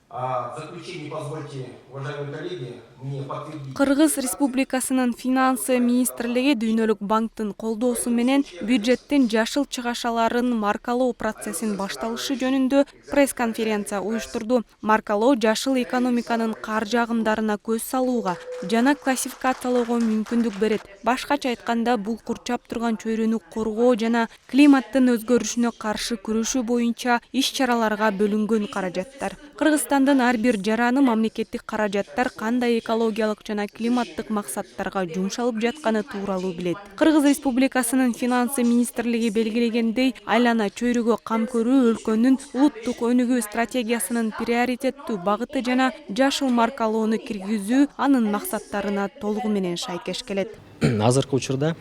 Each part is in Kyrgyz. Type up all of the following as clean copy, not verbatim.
В заключение позвольте, уважаемые коллеги, мне подтвердить. Кыргыз Республикасынын финансы министрлиги Дүйнөлүк банктын колдоосу менен бюджеттин жашыл чыгашаларын маркалоо процессин башталышы жөнүндө пресс-конференция уюштурду. Маркалоо жашыл экономиканын каржы агымдарына көз салууга жана классификациялоого мүмкүндүк берет. Башкача айтканда, бул курчап турган чөйрөнү коргоо жана климаттын өзгөрүшүнө каршы күрөшүү боюнча иш-чараларга бөлүнгөн каражаттар. Кыргызстандын ар бир жараны мамлекеттик каражаттар кандай экологиялык жана климаттык максаттарга жумшалып жатканы тууралуу билет. Кыргыз Республикасынын финансы министрлиги белгилегендей, айлана чөйрөгө кам көрүү өлкөнүн улуттук өнүгүү стратегиясынын приоритеттүү багыты жана жашыл маркалоону киргизүү анын максаттарына толугу менен шайкеш келет. Азыркы учурда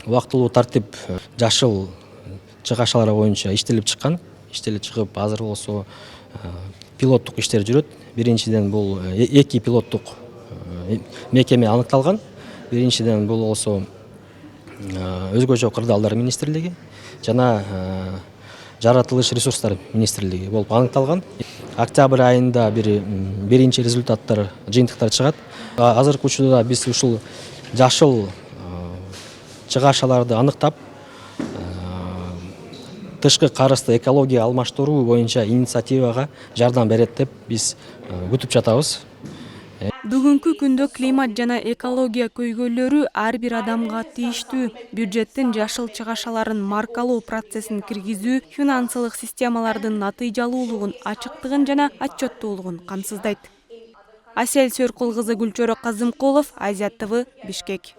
убактылуу тартип жашыл чыгашалар боюнча иштелип чыккан. Иштелип чыгып, азыр болсо пилоттук иштер жүрөт. Биринчиден бул эки пилоттук мекеме аныкталган. Биринчиден бул болсо өзгөчө кырдаалдар министрлиги жана жаратылыш ресурстар министрлиги болуп аныкталган. Октябрь айында биринчи результаттар, жыйынтыктар чыгат. Азыркы учурда биз ушул жашыл чыгашаларды аныктап, тышкы карызды экология алмаштыруу боюнча инициативага жардам берет деп биз күтүп жатабыз. Бүгүнкү күндө климат жана экология көйгөйлөрү ар бир адамга тийиштүү. Бюджеттин жашыл чыгашаларын маркалоо процессин киргизүү финансылык системалардын натыйжалуулугун, ачыктыгын жана отчеттуулугун камсыздайт. Асель Сөркул кызы, Гүлчөрө Казымкулов, Азия ТВ, Бишкек.